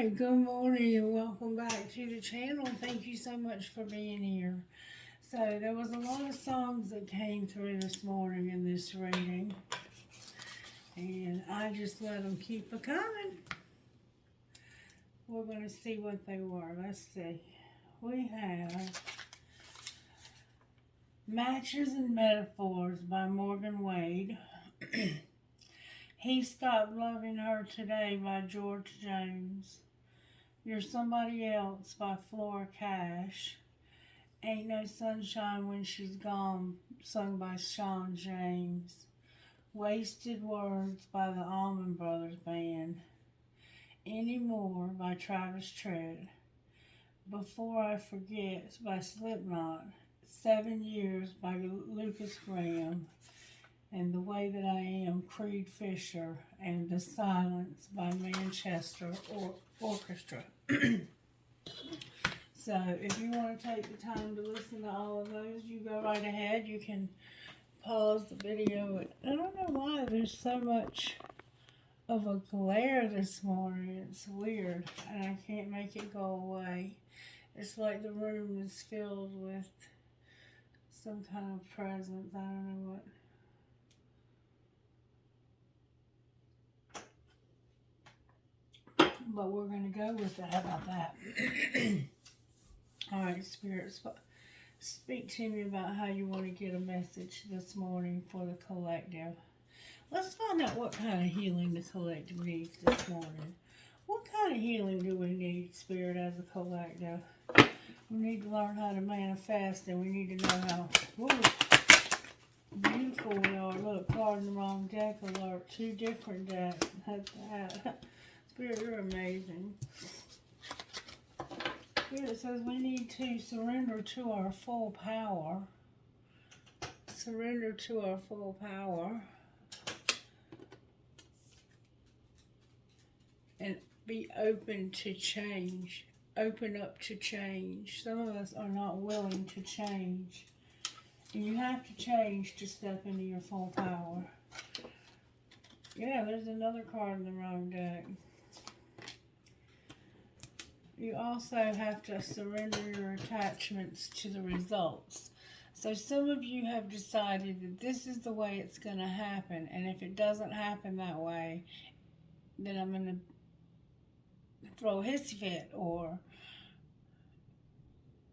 Alright, good morning and welcome back to the channel. Thank you so much for being here. So, there was a lot of songs that came through this morning in this reading. And I just let them keep a-coming. We're going to see what they were. Let's see. We have Matches and Metaphors by Morgan Wade. He Stopped Loving Her Today by George Jones. You're Somebody Else by Flora Cash. Ain't No Sunshine When She's Gone, sung by Sean James. Wasted Words by the Allman Brothers Band. Anymore by Travis Tritt. Before I Forget by Slipknot. 7 Years by Lucas Graham. And The Way That I Am, Creed Fisher, and The Silence by Manchester Orchestra. So, if you want to take the time to listen to all of those, you go right ahead. You can pause the video. I don't know why there's so much of a glare this morning. It's weird, and I can't make it go away. It's like the room is filled with some kind of presence. I don't know what. But we're going to go with that. How about that? All right, Spirit, speak to me about how you want to get a message this morning for the collective. Let's find out what kind of healing the collective needs this morning. What kind of healing do we need, Spirit, as a collective? We need to learn how to manifest, and we need to know how beautiful we are. Look, card in the wrong deck alert. 2 different decks. Spirit, you're amazing. Spirit says we need to surrender to our full power. Surrender to our full power. And be open to change. Open up to change. Some of us are not willing to change. And you have to change to step into your full power. Yeah, there's another card in the wrong deck. You also have to surrender your attachments to the results. So some of you have decided that this is the way it's going to happen. And if it doesn't happen that way, then I'm going to throw a hissy fit, or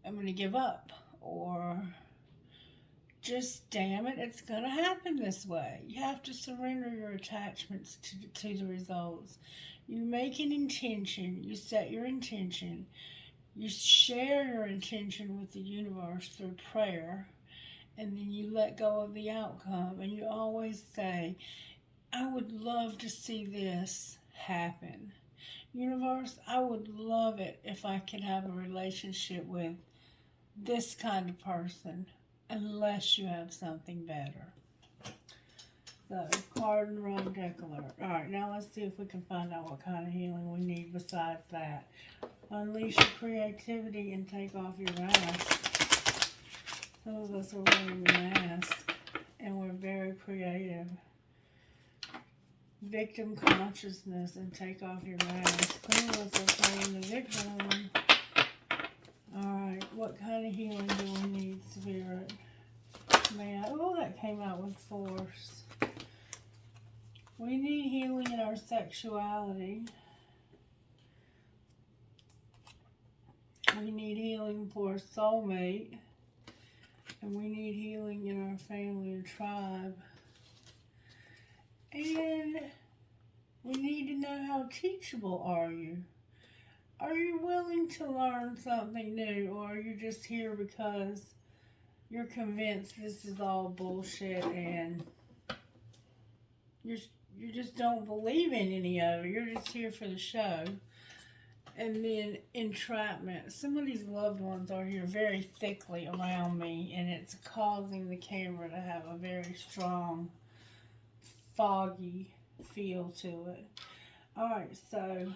I'm going to give up, or just damn it, it's going to happen this way. You have to surrender your attachments to the results. You make an intention, you set your intention, you share your intention with the universe through prayer, and then you let go of the outcome, and you always say, I would love to see this happen. Universe, I would love it if I could have a relationship with this kind of person, unless you have something better. So, card in the wrong deck alert. Alright, now let's see if we can find out what kind of healing we need besides that. Unleash your creativity and take off your mask. Some of us are wearing a mask, and we're very creative. Victim consciousness and take off your mask. Some of us are playing the victim. Alright, what kind of healing do we need, Spirit? Man, oh, that came out with force. We need healing in our sexuality. We need healing for a soulmate. And we need healing in our family and tribe. And we need to know how teachable are you. Are you willing to learn something new, or are you just here because you're convinced this is all bullshit and you just don't believe in any of it? You're just here for the show. And then entrapment. Some of these loved ones are here very thickly around me, and it's causing the camera to have a very strong, foggy feel to it. Alright, so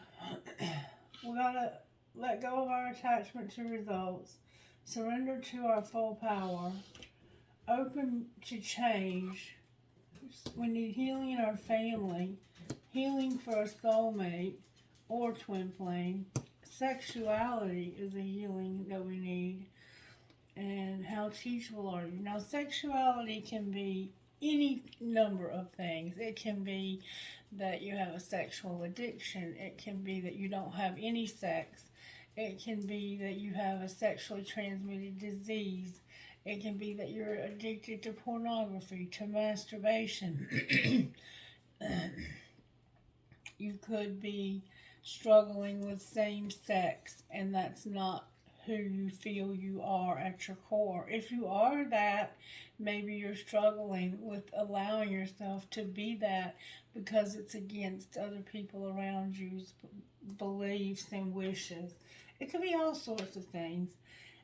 we gotta let go of our attachment to results, surrender to our full power, open to change. We need healing in our family, healing for a soulmate, or twin flame. Sexuality is a healing that we need. And how teachable are you? Now, sexuality can be any number of things. It can be that you have a sexual addiction. It can be that you don't have any sex. It can be that you have a sexually transmitted disease. It can be that you're addicted to pornography, to masturbation. You could be struggling with same sex, and that's not who you feel you are at your core. If you are that, maybe you're struggling with allowing yourself to be that because it's against other people around you's beliefs and wishes. It could be all sorts of things.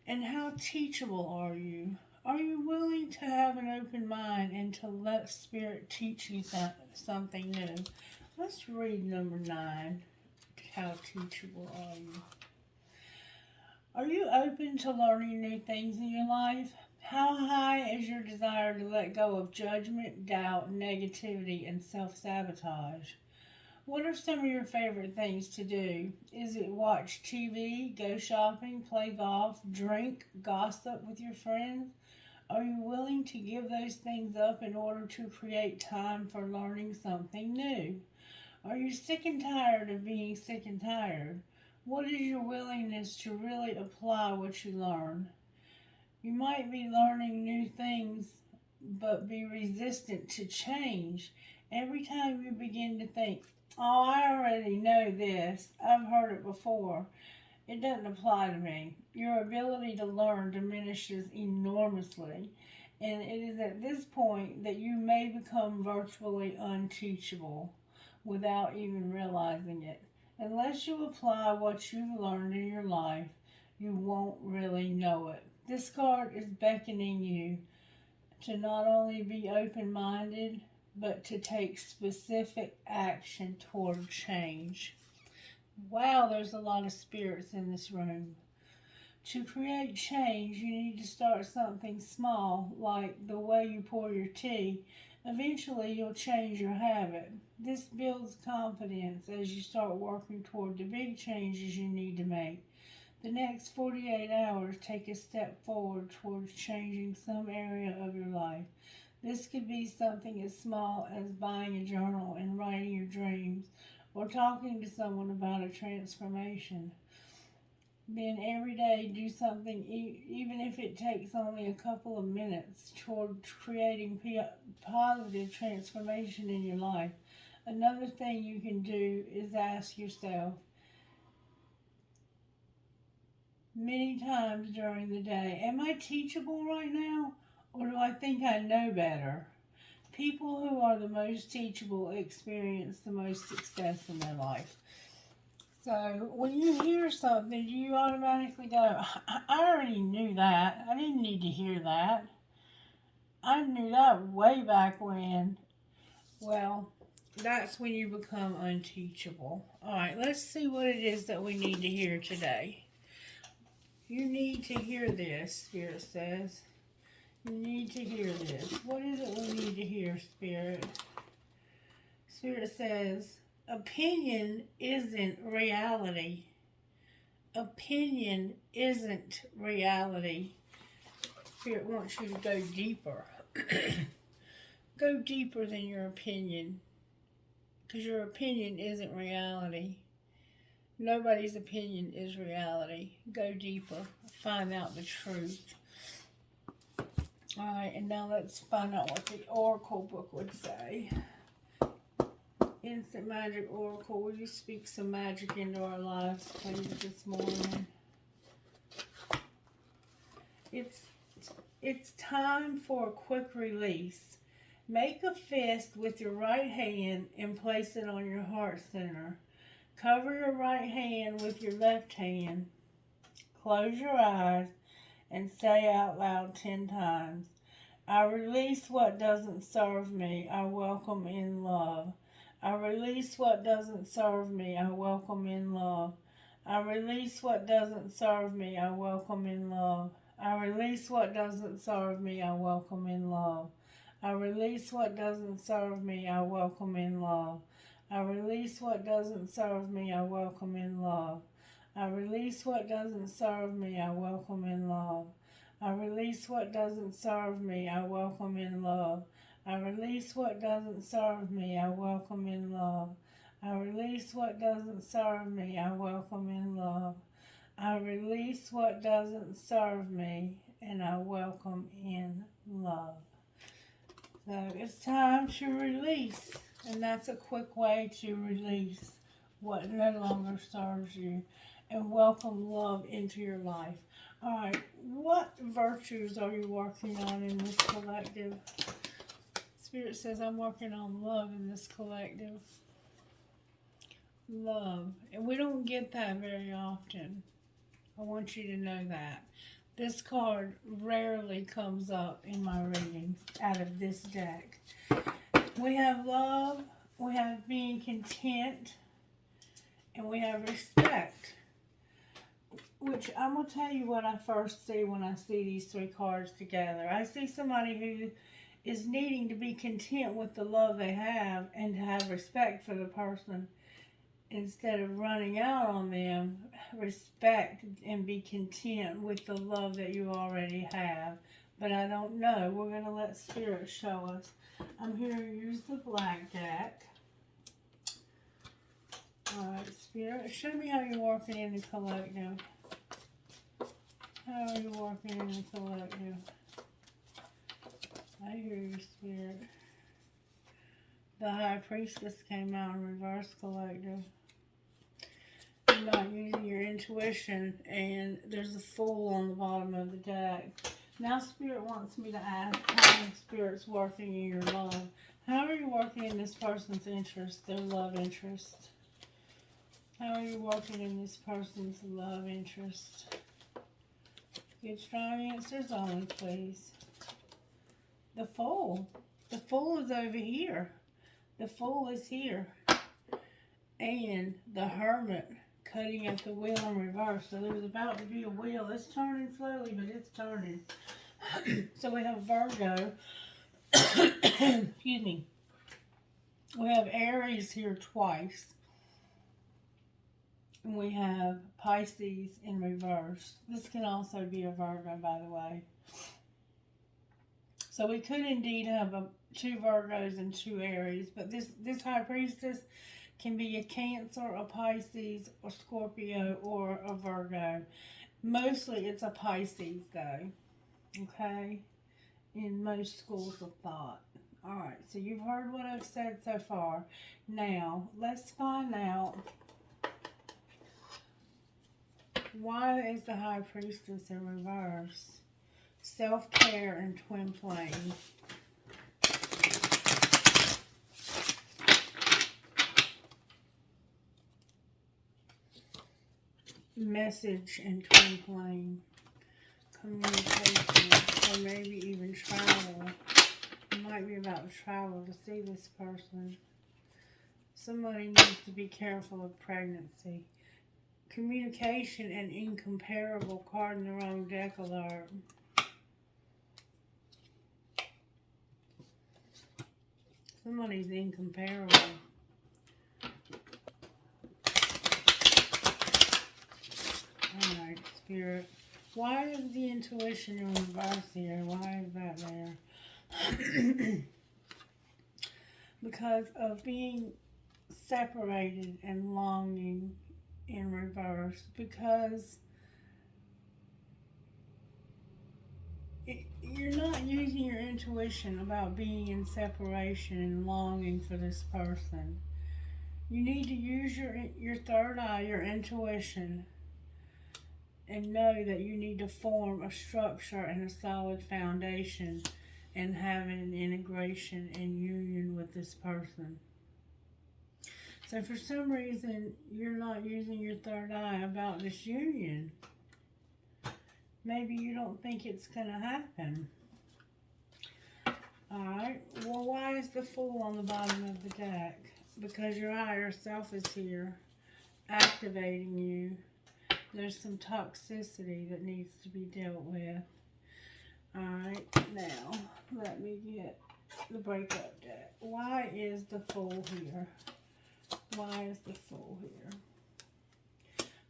And how teachable are you? Are you willing to have an open mind and to let Spirit teach you something new? Let's read number 9. How teachable are you? Are you open to learning new things in your life? How high is your desire to let go of judgment, doubt, negativity, and self-sabotage? What are some of your favorite things to do? Is it watch TV, go shopping, play golf, drink, gossip with your friends? Are you willing to give those things up in order to create time for learning something new? Are you sick and tired of being sick and tired? What is your willingness to really apply what you learn? You might be learning new things, but be resistant to change. Every time you begin to think, oh, I already know this, I've heard it before, it doesn't apply to me. Your ability to learn diminishes enormously. And it is at this point that you may become virtually unteachable without even realizing it. Unless you apply what you've learned in your life, you won't really know it. This card is beckoning you to not only be open-minded, but to take specific action toward change. Wow, there's a lot of spirits in this room. To create change, you need to start something small, like the way you pour your tea. Eventually, you'll change your habit. This builds confidence as you start working toward the big changes you need to make. The next 48 hours, take a step forward towards changing some area of your life. This could be something as small as buying a journal and writing your dreams, or talking to someone about a transformation. Then every day do something, even if it takes only a couple of minutes, toward creating positive transformation in your life. Another thing you can do is ask yourself many times during the day, am I teachable right now, or do I think I know better? People who are the most teachable experience the most success in their life. So when you hear something, you automatically go, I already knew that. I didn't need to hear that. I knew that way back when. Well, that's when you become unteachable. All right, let's see what it is that we need to hear today. You need to hear this, Spirit says. You need to hear this. What is it we need to hear, Spirit? Spirit says, opinion isn't reality. Opinion isn't reality. Spirit wants you to go deeper. Go deeper than your opinion. Because your opinion isn't reality. Nobody's opinion is reality. Go deeper. Find out the truth. Alright, and now let's find out what the Oracle book would say. Instant Magic Oracle, will you speak some magic into our lives, please, this morning? It's time for a quick release. Make a fist with your right hand and place it on your heart center. Cover your right hand with your left hand. Close your eyes and say out loud 10 times, I release what doesn't serve me. I welcome in love. I release what doesn't serve me. I welcome in love. I release what doesn't serve me. I welcome in love. I release what doesn't serve me. I welcome in love. I release what doesn't serve me. I welcome in love. I release what doesn't serve me, I welcome in love. I release what doesn't serve me, I welcome in love. I release what doesn't serve me, I welcome in love. I release what doesn't serve me, I welcome in love. I release what doesn't serve me, I welcome in love. I release what doesn't serve me, and I welcome in love. So it's time to release, and that's a quick way to release what no longer serves you and welcome love into your life. Alright, what virtues are you working on in this collective? Spirit says I'm working on love in this collective. Love. And we don't get that very often. I want you to know that. This card rarely comes up in my readings out of this deck. We have love, we have being content, and we have respect. Which I'm going to tell you what I first see when I see these three cards together. I see somebody who is needing to be content with the love they have and to have respect for the person. Instead of running out on them, respect and be content with the love that you already have. But I don't know. We're going to let Spirit show us. I'm here to use the black deck. Alright, Spirit, show me how you're working in the collective. How are you working in the collective? I hear you, Spirit. The High Priestess came out in reverse, collective. You're not using your intuition, and there's a Fool on the bottom of the deck. Now Spirit wants me to ask how Spirit's working in your love. How are you working in this person's interest, their love interest? How are you working in this person's love interest? Good strong answers only, please. The Fool. The Fool is over here. The Fool is here. And the Hermit cutting at the wheel in reverse. So there's about to be a wheel. It's turning slowly, but it's turning. So we have Virgo. Excuse me. We have Aries here twice. And we have Pisces in reverse. This can also be a Virgo, by the way. So we could indeed have two Virgos and two Aries. But this High Priestess can be a Cancer, a Pisces, a Scorpio, or a Virgo. Mostly it's a Pisces, though. Okay? In most schools of thought. Alright, so you've heard what I've said so far. Now, let's find out why is the High Priestess in reverse? Self-care and twin flame. Message and twin flame. Communication. Or maybe even travel. It might be about travel to see this person. Somebody needs to be careful of pregnancy. Communication and incomparable. Card in the wrong deck alert. Somebody's incomparable. Alright, Spirit. Why is the intuition in reverse here? Why is that there? Because of being separated and longing in reverse. Because you're not using your intuition about being in separation and longing for this person. You need to use your third eye, your intuition, and know that you need to form a structure and a solid foundation and have an integration and union with this person. So for some reason, you're not using your third eye about this union. Maybe you don't think it's going to happen. Alright, well, why is the Fool on the bottom of the deck? Because your higher self is here, activating you. There's some toxicity that needs to be dealt with. Alright, now, let me get the breakup deck. Why is the Fool here? Why is the Fool here?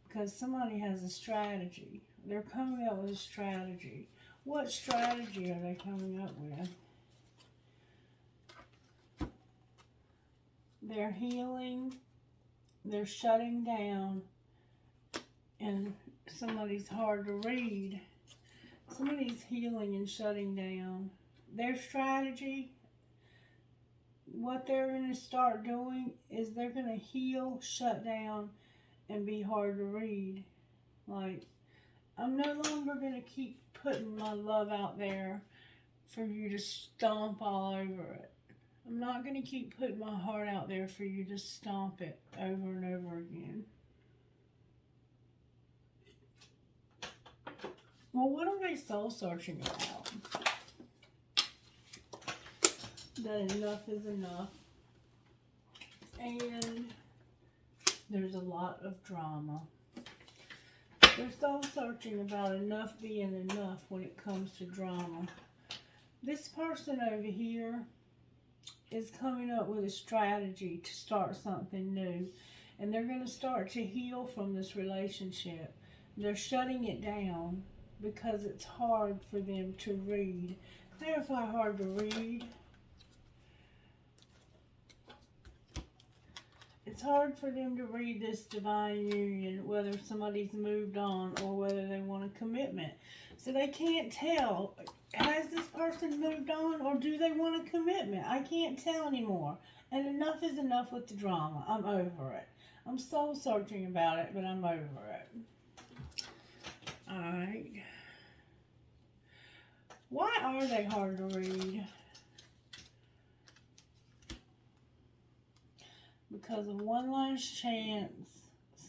Because somebody has a strategy. They're coming up with a strategy. What strategy are they coming up with? They're healing. They're shutting down. And somebody's hard to read. Somebody's healing and shutting down. Their strategy, what they're going to start doing is they're going to heal, shut down, and be hard to read. Like, I'm no longer going to keep putting my love out there for you to stomp all over it. I'm not going to keep putting my heart out there for you to stomp it over and over again. Well, what are they soul searching about? That enough is enough. And there's a lot of drama. They're soul searching about enough being enough when it comes to drama. This person over here is coming up with a strategy to start something new. And they're going to start to heal from this relationship. They're shutting it down because it's hard for them to read. Clarify hard to read. It's hard for them to read this divine union, whether somebody's moved on or whether they want a commitment. So they can't tell, has this person moved on or do they want a commitment? I can't tell anymore. And enough is enough with the drama. I'm over it. I'm soul searching about it, but I'm over it. Alright. Why are they hard to read? Because of one last chance,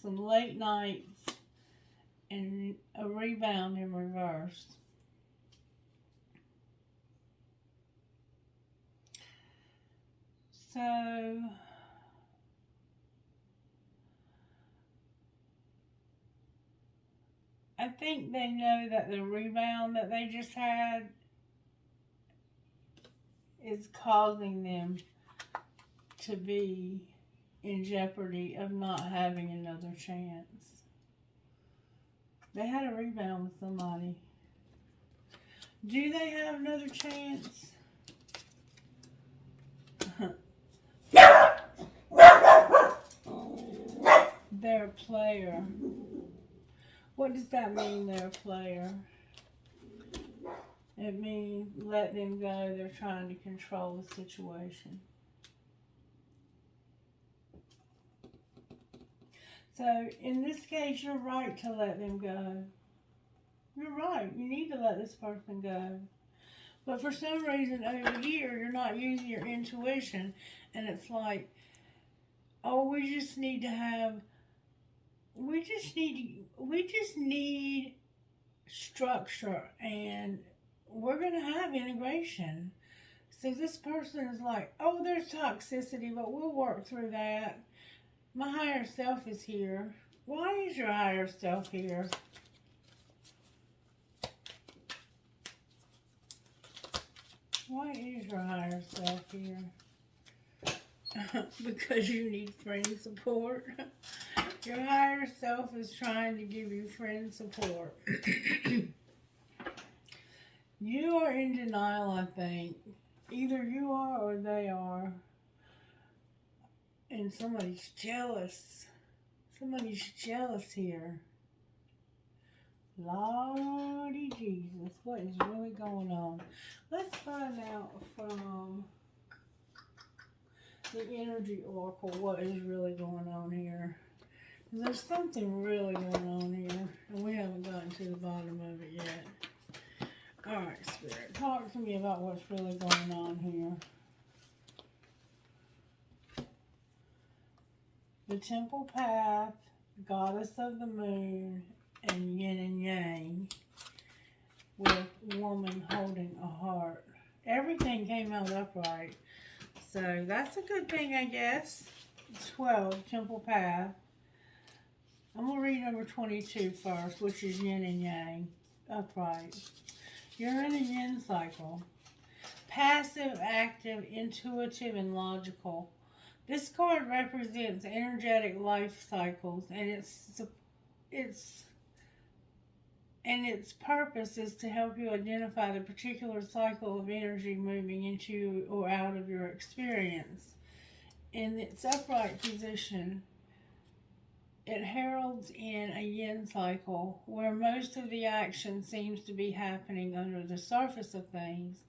some late nights, and a rebound in reverse. So, I think they know that the rebound that they just had is causing them to be in jeopardy of not having another chance. They had a rebound with somebody. Do they have another chance? They're a player. What does that mean, they're a player? It means let them go. They're trying to control the situation. So, in this case, you're right to let them go. You're right. You need to let this person go. But for some reason over here, you're not using your intuition. And it's like, oh, we just need structure. And we're going to have integration. So this person is like, oh, there's toxicity, but we'll work through that. My higher self is here. Why is your higher self here? Why is your higher self here? Because you need friend support. Your higher self is trying to give you friend support. You are in denial, I think. Either you are or they are. And somebody's jealous. Somebody's jealous here. Lordy Jesus, what is really going on? Let's find out from the energy oracle what is really going on here. There's something really going on here, and we haven't gotten to the bottom of it yet. Alright, Spirit, talk to me about what's really going on here. The Temple Path, Goddess of the Moon, and Yin and Yang, with woman holding a heart. Everything came out upright, so that's a good thing, I guess. 12, Temple Path. I'm going to read number 22 first, which is Yin and Yang, upright. You're in a Yin cycle. Passive, active, intuitive, and logical. This card represents energetic life cycles, and its its purpose is to help you identify the particular cycle of energy moving into or out of your experience. In its upright position, it heralds in a yin cycle where most of the action seems to be happening under the surface of things.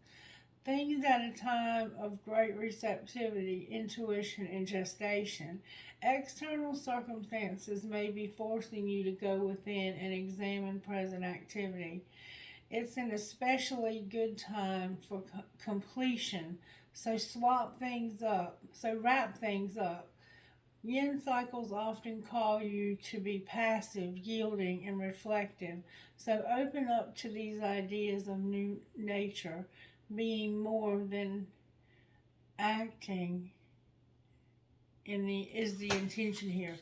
Things at a time of great receptivity, intuition, and gestation. External circumstances may be forcing you to go within and examine present activity. It's an especially good time for completion, so wrap things up. Yin cycles often call you to be passive, yielding, and reflective, so open up to these ideas of new nature. Being more than acting is the intention here.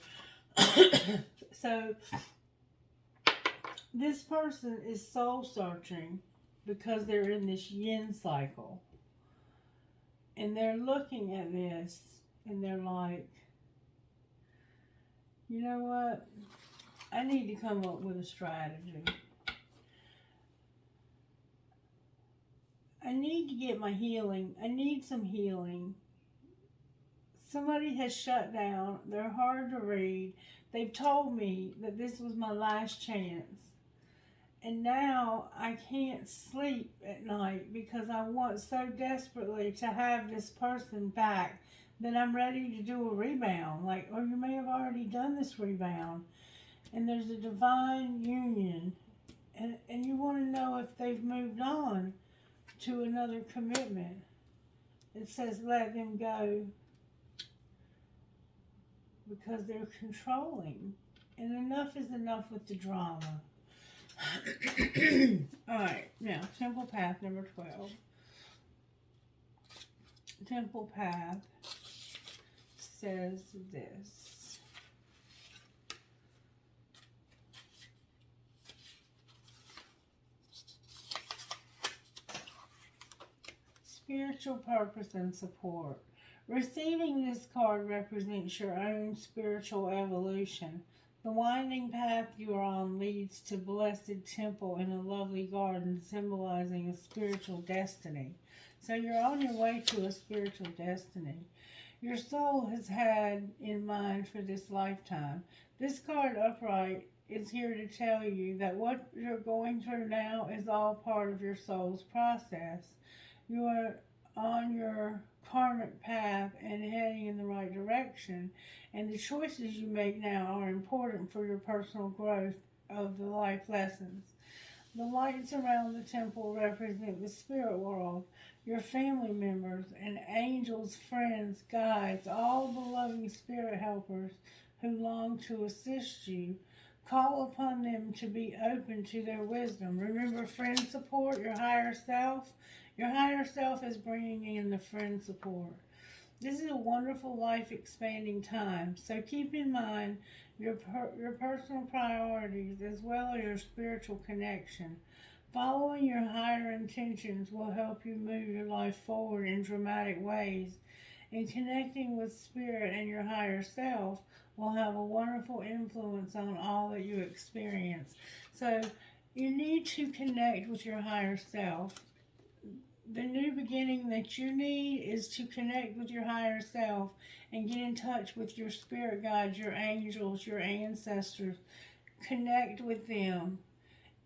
So this person is soul searching because they're in this yin cycle, and they're looking at this and they're like, you know what, I need to come up with a strategy. I need to get my healing. I need some healing. Somebody has shut down. They're hard to read. They've told me that this was my last chance. And now I can't sleep at night because I want so desperately to have this person back that I'm ready to do a rebound. Like, or you may have already done this rebound. And there's a divine union. And you want to know if they've moved on to another commitment. It says let them go because they're controlling. And enough is enough with the drama. Alright, now Temple Path number 12. Temple Path says this. Spiritual purpose and support. Receiving this card represents your own spiritual evolution. The winding path you are on leads to blessed temple in a lovely garden symbolizing a spiritual destiny. So you're on your way to a spiritual destiny. Your soul has had in mind for this lifetime. This card upright is here to tell you that what you're going through now is all part of your soul's process. You are on your karmic path and heading in the right direction, and the choices you make now are important for your personal growth of the life lessons. The lights around the temple represent the spirit world, your family members and angels, friends, guides, all the loving spirit helpers who long to assist you. Call upon them to be open to their wisdom. Remember, friend support, your higher self. Your higher self is bringing in the friend support. This is a wonderful life-expanding time, so keep in mind your personal priorities as well as your spiritual connection. Following your higher intentions will help you move your life forward in dramatic ways, and connecting with spirit and your higher self will have a wonderful influence on all that you experience. So you need to connect with your higher self. The new beginning that you need is to connect with your higher self and get in touch with your spirit guides, your angels, your ancestors. Connect with them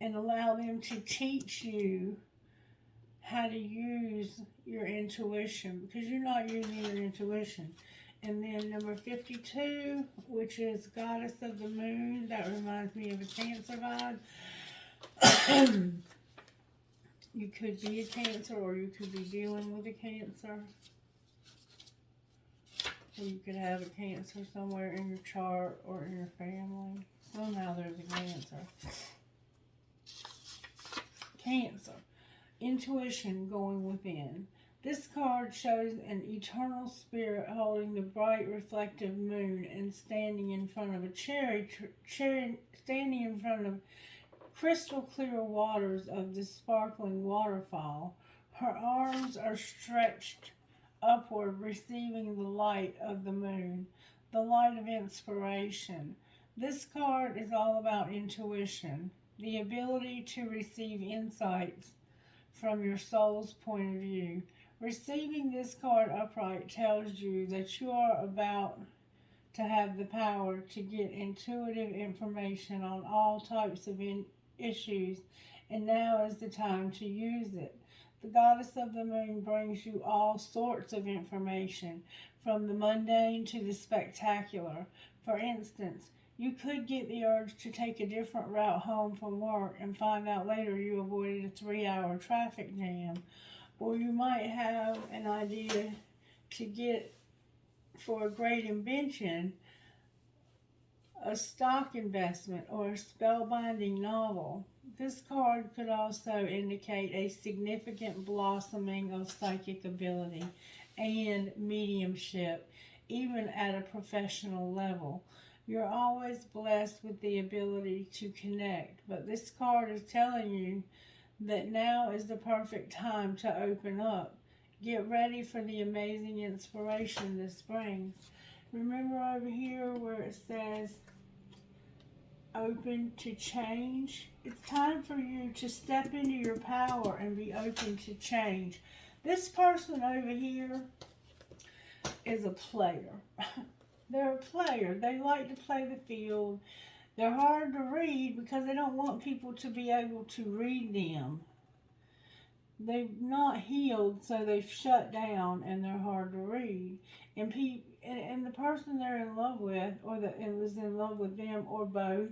and allow them to teach you how to use your intuition, because you're not using your intuition. And then number 52, which is Goddess of the Moon. That reminds me of a Cancer vibe. You could be a Cancer, or you could be dealing with a Cancer. Or you could have a Cancer somewhere in your chart or in your family. Somehow there's a Cancer. Cancer. Intuition going within. This card shows an eternal spirit holding the bright reflective moon and standing in front of crystal clear waters of the sparkling waterfall. Her arms are stretched upward, receiving the light of the moon, the light of inspiration. This card is all about intuition, the ability to receive insights from your soul's point of view. Receiving this card upright tells you that you are about to have the power to get intuitive information on all types of issues, and now is the time to use it. The goddess of the moon brings you all sorts of information, from the mundane to the spectacular. For instance, you could get the urge to take a different route home from work and find out later you avoided a 3-hour traffic jam. Or you might have an idea to get, for a great invention, a stock investment or a spellbinding novel. This card could also indicate a significant blossoming of psychic ability and mediumship, even at a professional level. You're always blessed with the ability to connect, but this card is telling you that now is the perfect time to open up. Get ready for the amazing inspiration this brings. Remember over here where it says open to change? It's time for you to step into your power and be open to change. This person over here is a player. They're a player. They like to play the field. They're hard to read because they don't want people to be able to read them. They've not healed, so they've shut down, and they're hard to read. And the person they're in love with, or that was in love with them, or both,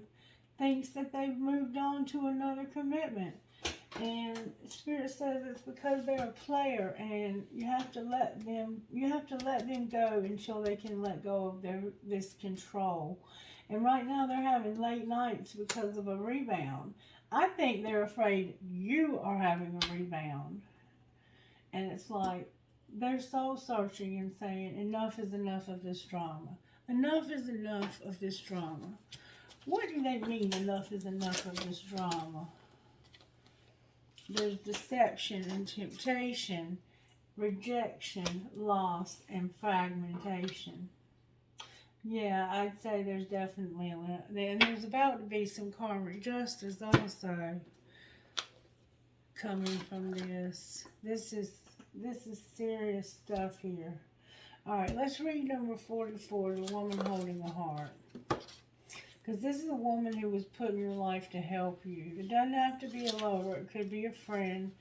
thinks that they've moved on to another commitment. And Spirit says it's because they're a player, and you have to let them go until they can let go of this control. And right now they're having late nights because of a rebound. I think they're afraid you are having a rebound. And it's like they're soul searching and saying, enough is enough of this drama. Enough is enough of this drama. What do they mean, enough is enough of this drama? There's deception and temptation, rejection, loss, and fragmentation. Yeah, I'd say there's definitely and there's about to be some karmic justice also coming from this. This is serious stuff here. All right, let's read number 44, the woman holding the heart. Because this is a woman who was put in your life to help you. It doesn't have to be a lover. It could be a friend.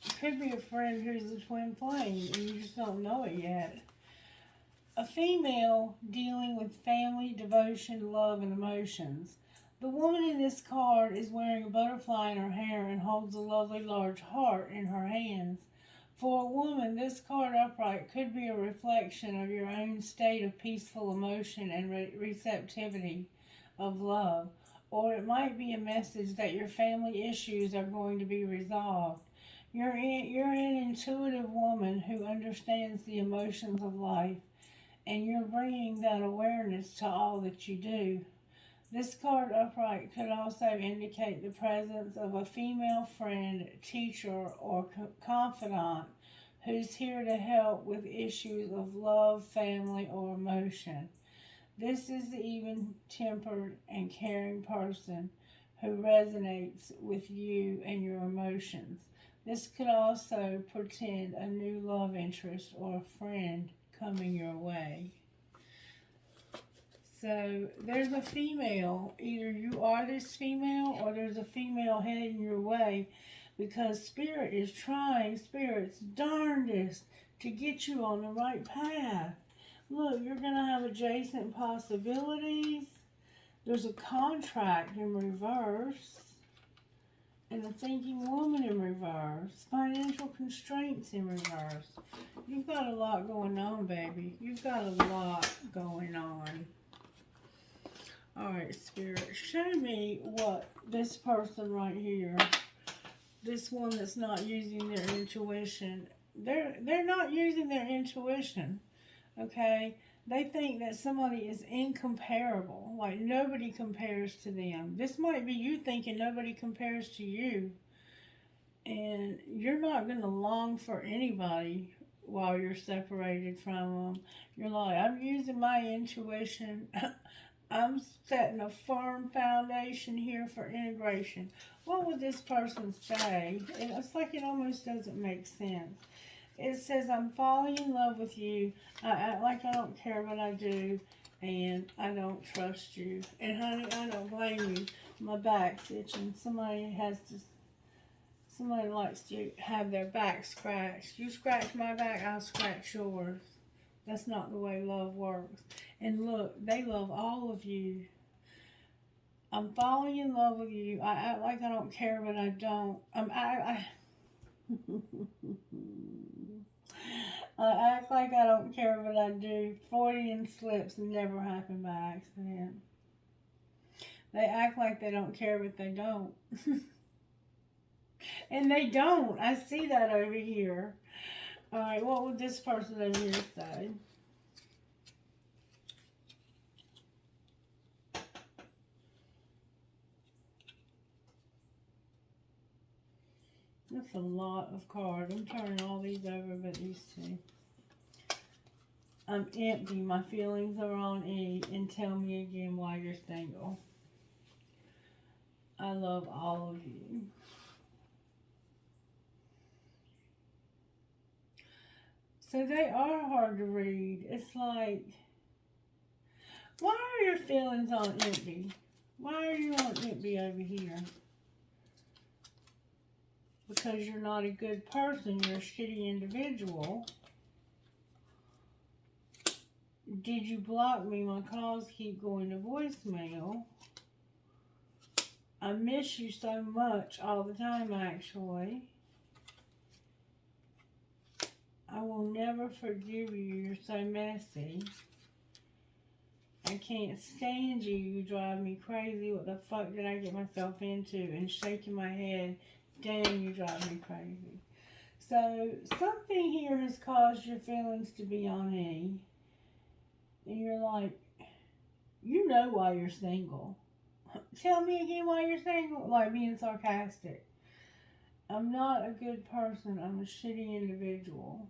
It could be a friend who's a twin flame and you just don't know it yet. A female dealing with family, devotion, love, and emotions. The woman in this card is wearing a butterfly in her hair and holds a lovely large heart in her hands. For a woman, this card upright could be a reflection of your own state of peaceful emotion and receptivity of love. Or it might be a message that your family issues are going to be resolved. You're an intuitive woman who understands the emotions of life, and you're bringing that awareness to all that you do. This card upright could also indicate the presence of a female friend, teacher, or confidant who's here to help with issues of love, family, or emotion. This is the even-tempered and caring person who resonates with you and your emotions. This could also portend a new love interest or a friend coming your way. So there's a female. Either you are this female or there's a female heading your way, because Spirit is trying Spirit's darndest to get you on the right path. Look, you're going to have adjacent possibilities. There's a contract in reverse. And a thinking woman in reverse. Financial constraints in reverse. You've got a lot going on, baby. You've got a lot going on. Alright, Spirit, show me what this person right here, this one that's not using their intuition, they're not using their intuition, okay? They think that somebody is incomparable, like nobody compares to them. This might be you thinking nobody compares to you. And you're not going to long for anybody while you're separated from them. You're like, I'm using my intuition. I'm setting a firm foundation here for integration. What would this person say? It's like it almost doesn't make sense. It says, I'm falling in love with you. I act like I don't care what I do, and I don't trust you. And honey, I don't blame you. My back's itching. Somebody likes to have their back scratched. You scratch my back, I'll scratch yours. That's not the way love works. And look, they love all of you. I'm falling in love with you. I act like I don't care, but I don't. I act like I don't care, but I do. Freudian slips never happen by accident. They act like they don't care, but they don't. And they don't. I see that over here. Alright, what would this person over here say? That's a lot of cards. I'm turning all these over but these two. I'm empty. My feelings are on E. And tell me again why you're single. I love all of you. So they are hard to read. It's like, why are your feelings on empty? Why are you on empty over here? Because you're not a good person. You're a shitty individual. Did you block me? My calls keep going to voicemail. I miss you so much all the time, actually. I will never forgive you. You're so messy. I can't stand you. You drive me crazy. What the fuck did I get myself into? And shaking my head. Damn, you drive me crazy. So, something here has caused your feelings to be on E. And you're like, you know why you're single. Tell me again why you're single. Like being sarcastic. I'm not a good person. I'm a shitty individual.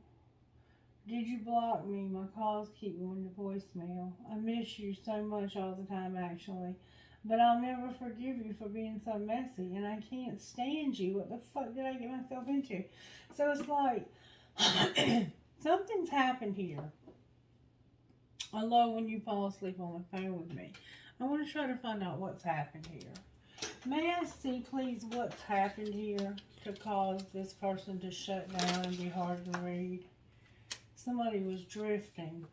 Did you block me? My calls keep going to voicemail. I miss you so much all the time, actually. But I'll never forgive you for being so messy. And I can't stand you. What the fuck did I get myself into? So it's like, something's happened here. I love when you fall asleep on the phone with me. I want to try to find out what's happened here. May I see, please, what's happened here to cause this person to shut down and be hard to read? Somebody was drifting.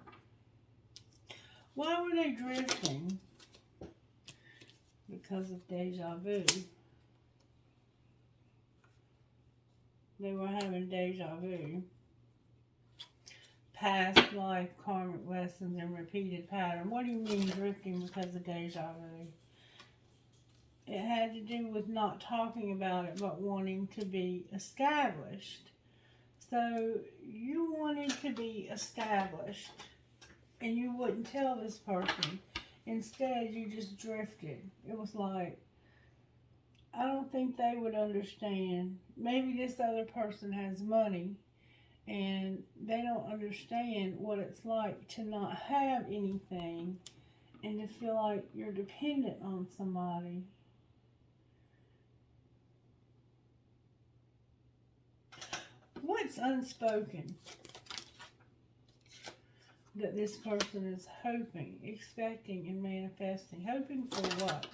Why were they drifting? Because of deja vu. They were having deja vu. Past life, karmic lessons, and repeated pattern. What do you mean drifting because of deja vu? It had to do with not talking about it, but wanting to be established. So you wanted to be established, and you wouldn't tell this person. Instead, you just drifted. It was like, I don't think they would understand. Maybe this other person has money, and they don't understand what it's like to not have anything and to feel like you're dependent on somebody. What's unspoken that this person is hoping, expecting, and manifesting? Hoping for what?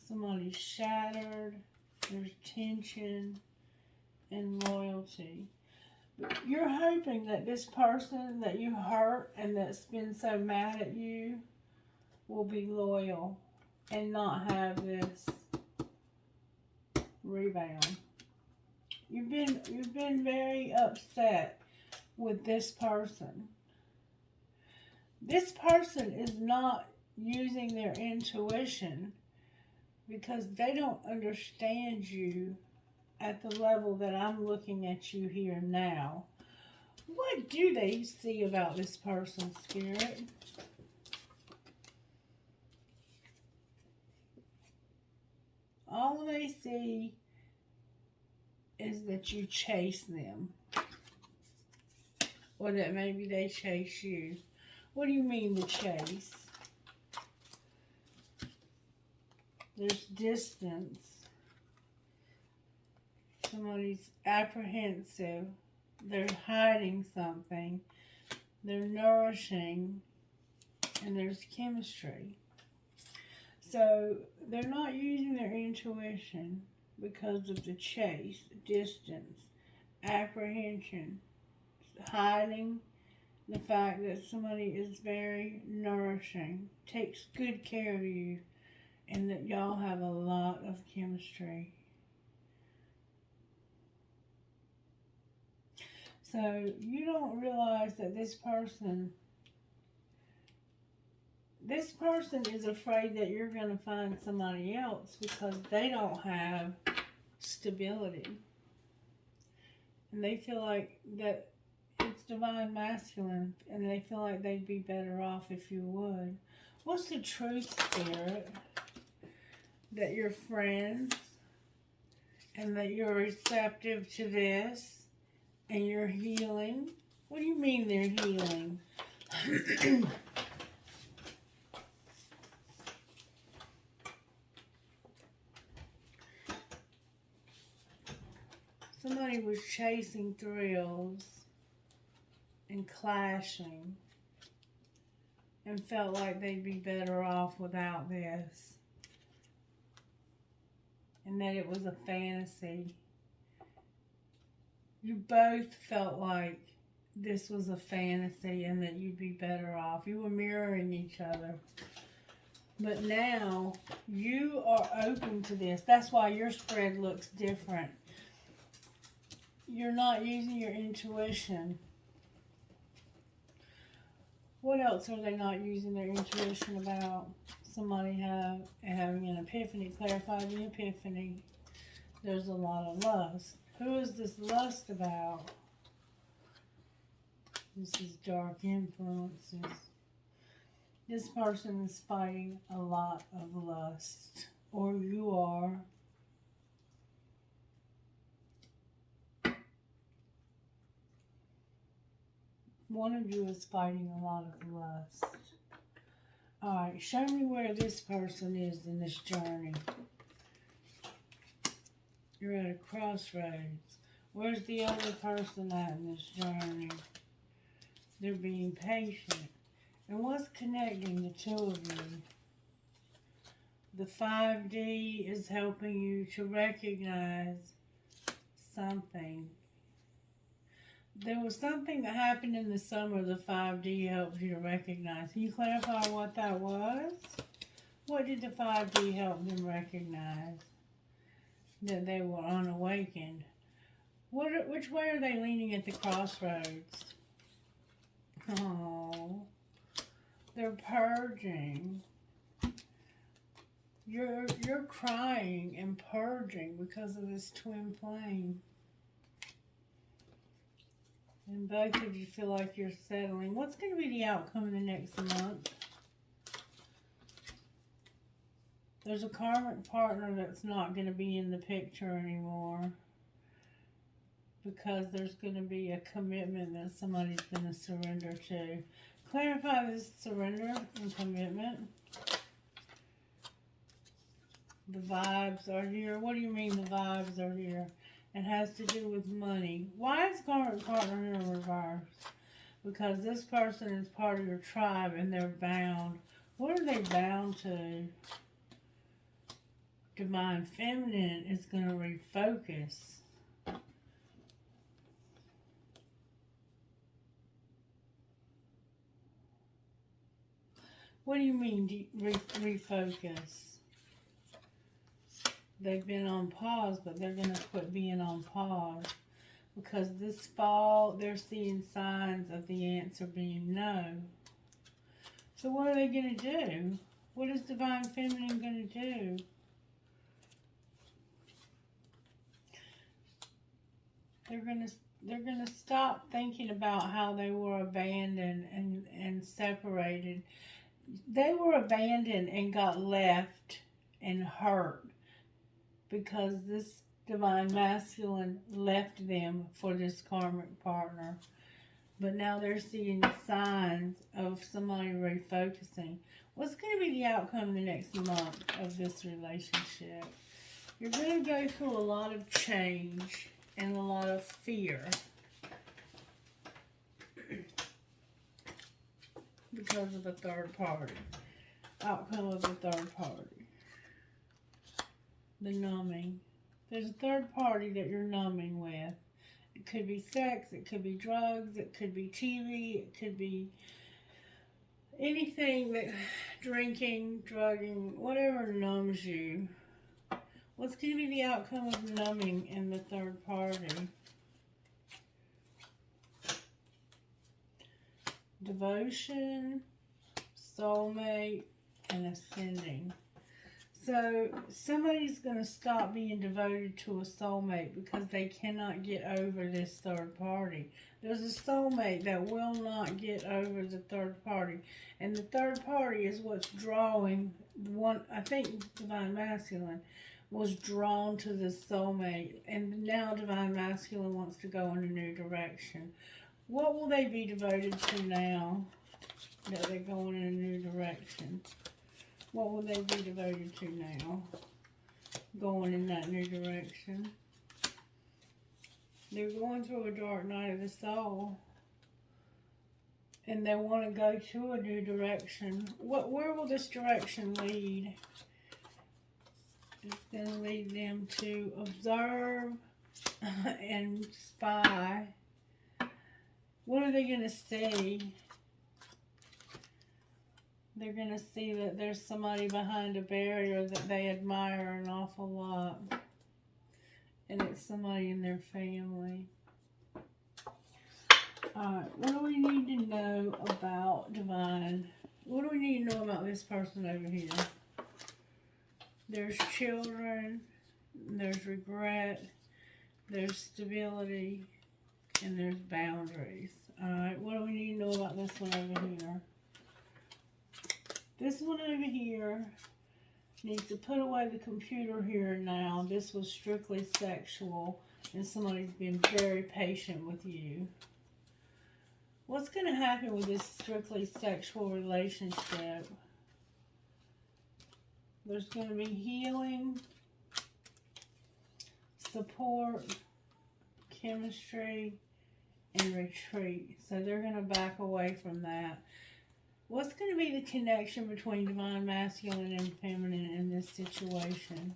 Somebody's shattered, there's tension and loyalty. You're hoping that this person that you hurt and that's been so mad at you will be loyal and not have this rebound. You've been very upset with this person. This person is not using their intuition because they don't understand you at the level that I'm looking at you here now. What do they see about this person, Spirit? All they see is that you chase them. or that maybe they chase you. What do you mean the chase? There's distance. Somebody's apprehensive. They're hiding something. They're nourishing. And there's chemistry. So they're not using their intuition because of the chase, distance, apprehension, hiding the fact that somebody is very nourishing, takes good care of you, and that y'all have a lot of chemistry. So you don't realize that this person is afraid that you're going to find somebody else because they don't have stability. And they feel like that it's divine masculine, and they feel like they'd be better off if you would. What's the truth, Spirit? That you're friends, and that you're receptive to this, and you're healing. What do you mean they're healing? Somebody was chasing thrills and clashing and felt like they'd be better off without this. And that it was a fantasy. You both felt like this was a fantasy and that you'd be better off. You were mirroring each other. But now you are open to this. That's why your spread looks different. You're not using your intuition. What else are they not using their intuition about? Somebody having an epiphany. Clarify the epiphany. There's a lot of lust. Who is this lust about? This is dark influences. This person is fighting a lot of lust. Or you are. One of you is fighting a lot of lust. Alright, show me where this person is in this journey. You're at a crossroads. Where's the other person at in this journey? They're being patient. And what's connecting the two of you? The 5D is helping you to recognize something. There was something that happened in the summer the 5D helped you to recognize. Can you clarify what that was? What did the 5D help them recognize? That they were unawakened. Which way are they leaning at the crossroads? Oh, they're purging. You're crying and purging because of this twin flame. And both of you feel like you're settling. What's going to be the outcome in the next month? There's a karmic partner that's not going to be in the picture anymore. Because there's going to be a commitment that somebody's going to surrender to. Clarify this surrender and commitment. The vibes are here. What do you mean the vibes are here? It has to do with money. Why is karmic partner in reverse? Because this person is part of your tribe and they're bound. What are they bound to? Divine Feminine is going to refocus. What do you mean refocus? They've been on pause, but they're going to quit being on pause. Because this fall, they're seeing signs of the answer being no. So what are they going to do? What is Divine Feminine going to do? They're going to stop thinking about how they were abandoned and separated. They were abandoned and got left and hurt because this Divine Masculine left them for this karmic partner. But now they're seeing signs of somebody refocusing. What's going to be the outcome the next month of this relationship? You're going to go through a lot of change and a lot of fear because of the third party. Outcome of the third party. The numbing. There's a third party that you're numbing with. It could be sex, it could be drugs, it could be TV, it could be anything that, drinking, drugging, whatever numbs you. What's going to be the outcome of numbing in the third party? Devotion, soulmate, and ascending. So somebody's going to stop being devoted to a soulmate because they cannot get over this third party. There's a soulmate that will not get over the third party. And the third party is what's drawing one. I think Divine Masculine was drawn to the soulmate. And now Divine Masculine wants to go in a new direction. What will they be devoted to now that they're going in a new direction? What will they be devoted to now, going in that new direction? They're going through a dark night of the soul, and they want to go to a new direction. Where will this direction lead? It's going to lead them to observe and spy. What are they going to see? They're going to see that there's somebody behind a barrier that they admire an awful lot. And it's somebody in their family. Alright, what do we need to know about Divine? What do we need to know about this person over here? There's children, there's regret, there's stability, and there's boundaries. Alright, what do we need to know about this one over here? This one over here needs to put away the computer here and now. This was strictly sexual, and somebody's been very patient with you. What's going to happen with this strictly sexual relationship? There's going to be healing, support, chemistry, and retreat. So they're going to back away from that. What's going to be the connection between Divine Masculine and Feminine in this situation?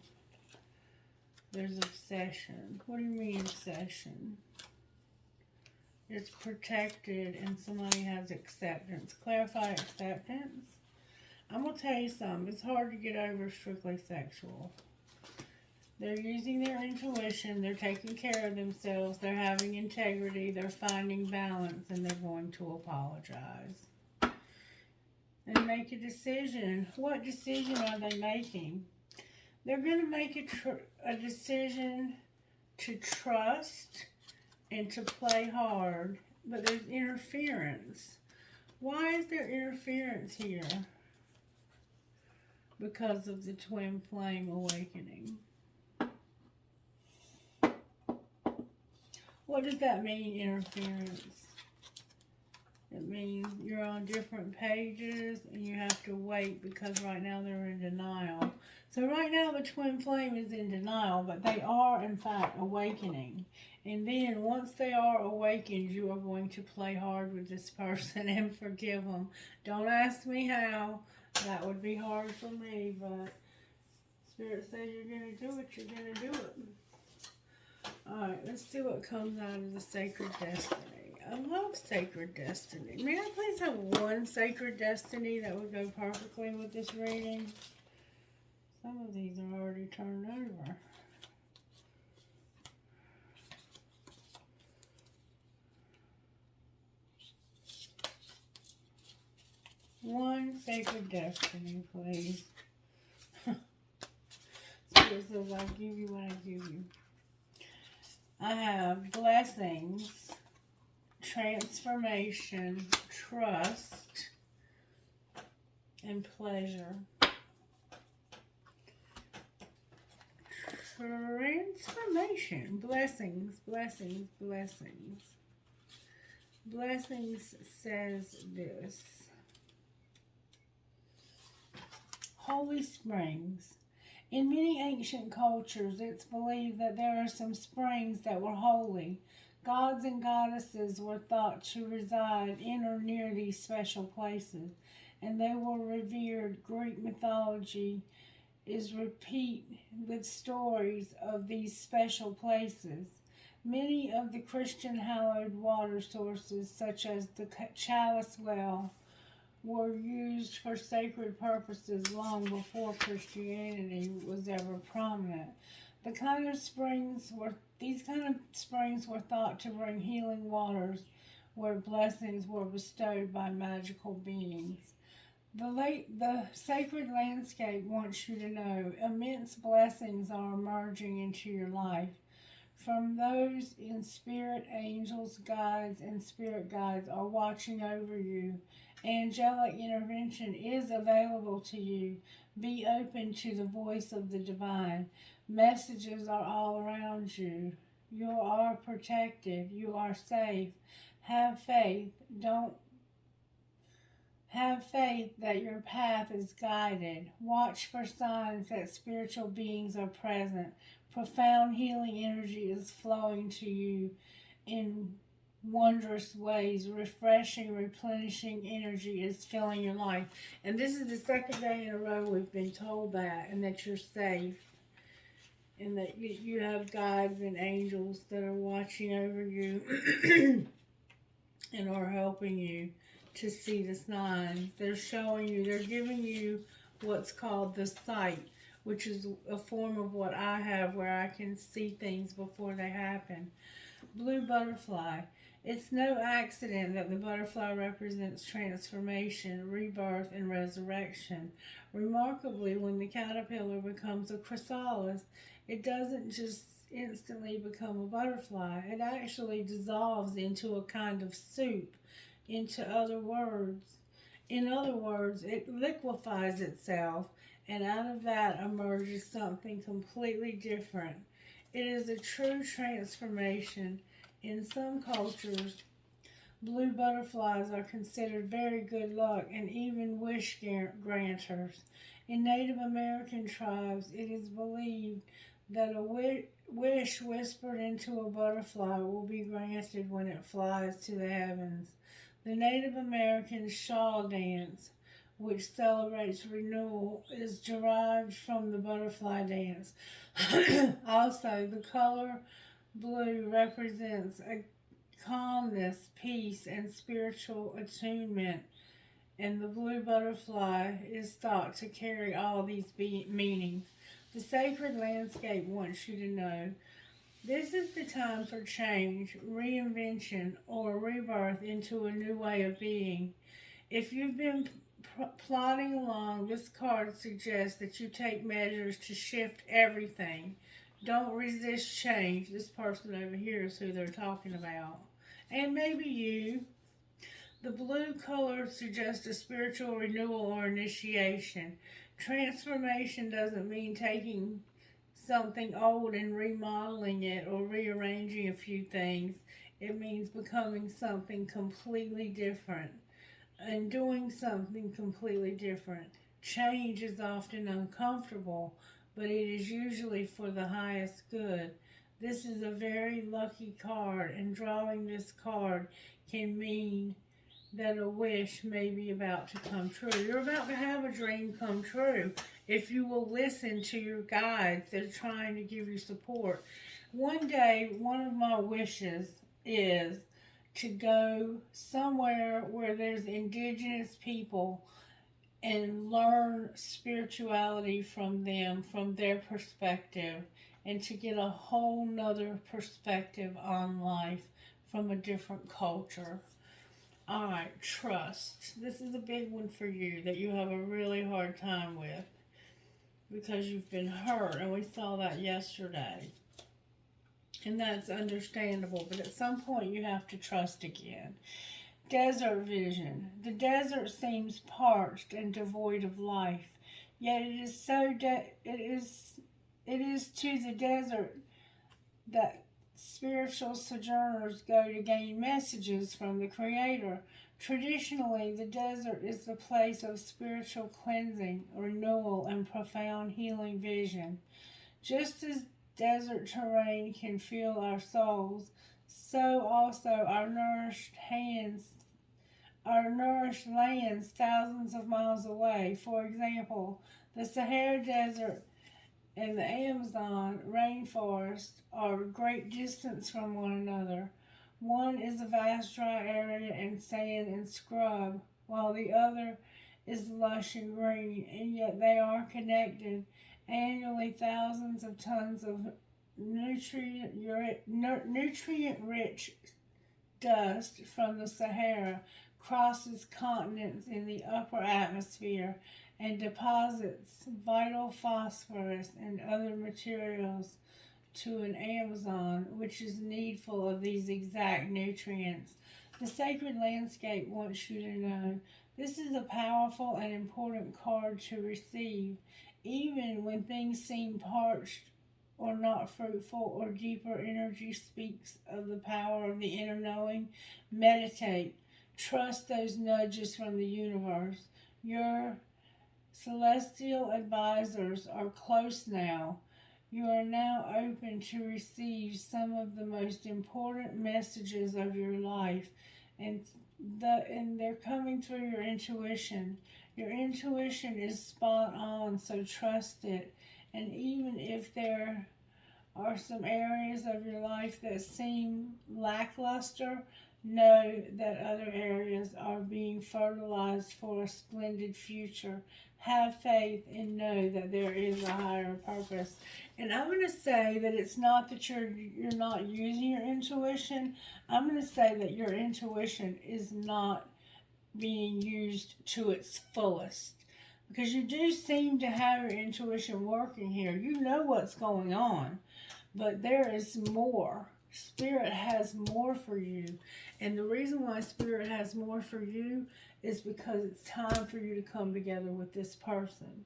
There's obsession. What do you mean obsession? It's protected and somebody has acceptance. Clarify acceptance. I'm going to tell you something. It's hard to get over strictly sexual. They're using their intuition. They're taking care of themselves. They're having integrity. They're finding balance, and they're going to apologize and make a decision. What decision are they making? They're going to make a decision to trust and to play hard, but there's interference. Why is there interference here? Because of the twin flame awakening. What does that mean, interference? It means you're on different pages and you have to wait because right now they're in denial. So right now the twin flame is in denial, but they are in fact awakening. And then once they are awakened, you are going to play hard with this person and forgive them. Don't ask me how. That would be hard for me, but Spirit says you're going to do it, you're going to do it. Alright, let's see what comes out of the Sacred Destiny. I love Sacred Destiny. May I please have one Sacred Destiny that would go perfectly with this reading? Some of these are already turned over. One Sacred Destiny, please. Spirit says I'll give you what I give you. I have blessings, transformation, trust, and pleasure. Transformation, blessings, blessings, blessings. Blessings says this. Holy springs. In many ancient cultures, it's believed that there are some springs that were holy. Gods and goddesses were thought to reside in or near these special places, and they were revered. Greek mythology is replete with stories of these special places. Many of the Christian hallowed water sources, such as the Chalice Well, were used for sacred purposes long before Christianity was ever prominent. These kind of springs were thought to bring healing waters where blessings were bestowed by magical beings. The sacred landscape wants you to know immense blessings are emerging into your life. From those in spirit, angels, guides, and spirit guides are watching over you. Angelic intervention is available to you. Be open to the voice of the divine. Messages are all around you. You are protected. You are safe. Have faith. Have faith that your path is guided. Watch for signs that spiritual beings are present. Profound healing energy is flowing to you in wondrous ways. Refreshing, replenishing energy is filling your life. And this is the second day in a row we've been told that, and that you're safe, and that you have guides and angels that are watching over you and are helping you to see the signs. They're showing you, they're giving you what's called the sight, which is a form of what I have where I can see things before they happen. Blue butterfly. It's no accident that the butterfly represents transformation, rebirth, and resurrection. Remarkably, when the caterpillar becomes a chrysalis, it doesn't just instantly become a butterfly. It actually dissolves into a kind of soup. In other words, it liquefies itself, and out of that emerges something completely different. It is a true transformation. In some cultures, blue butterflies are considered very good luck and even wish granters. In Native American tribes, it is believed that a wish whispered into a butterfly will be granted when it flies to the heavens. The Native American shawl dance, which celebrates renewal, is derived from the butterfly dance. Also, the color blue represents a calmness, peace, and spiritual attunement, and the blue butterfly is thought to carry all these meanings. The sacred landscape wants you to know this is the time for change, reinvention, or rebirth into a new way of being. If you've been plodding along, this card suggests that you take measures to shift everything. Don't resist change. This person over here is who they're talking about. And maybe you. The blue color suggests a spiritual renewal or initiation. Transformation doesn't mean taking something old and remodeling it or rearranging a few things. It means becoming something completely different and doing something completely different. Change is often uncomfortable, but it is usually for the highest good. This is a very lucky card, and drawing this card can mean that a wish may be about to come true. You're about to have a dream come true if you will listen to your guides that are trying to give you support. One day, one of my wishes is to go somewhere where there's indigenous people and learn spirituality from them, from their perspective, and to get a whole nother perspective on life from a different culture. All right, trust. This is a big one for you that you have a really hard time with because you've been hurt, and we saw that yesterday. And that's understandable, but at some point you have to trust again. Desert vision. The desert seems parched and devoid of life, yet it is to the desert that spiritual sojourners go to gain messages from the Creator. Traditionally, the desert is the place of spiritual cleansing, renewal, and profound healing vision. Just as desert terrain can fuel our souls, so also our nourished lands thousands of miles away. For example, the Sahara Desert and the Amazon rainforest are a great distance from one another. One is a vast dry area and sand and scrub, while the other is lush and green, and yet they are connected. Annually, thousands of tons of nutrient-rich dust from the Sahara crosses continents in the upper atmosphere and deposits vital phosphorus and other materials to an Amazon, which is needful of these exact nutrients. The sacred landscape wants you to know this is a powerful and important card to receive, even when things seem parched or not fruitful, or deeper energy speaks of the power of the inner knowing. Meditate. Trust those nudges from the universe. Your celestial advisors are close now. You are now open to receive some of the most important messages of your life, and they're coming through your intuition. Your intuition is spot on, so trust it. And even if there are some areas of your life that seem lackluster, know that other areas are being fertilized for a splendid future. Have faith and know that there is a higher purpose. And I'm going to say that it's not that you're not using your intuition. I'm going to say that your intuition is not being used to its fullest. Because you do seem to have your intuition working here. You know what's going on, but there is more. Spirit has more for you. And the reason why Spirit has more for you is because it's time for you to come together with this person.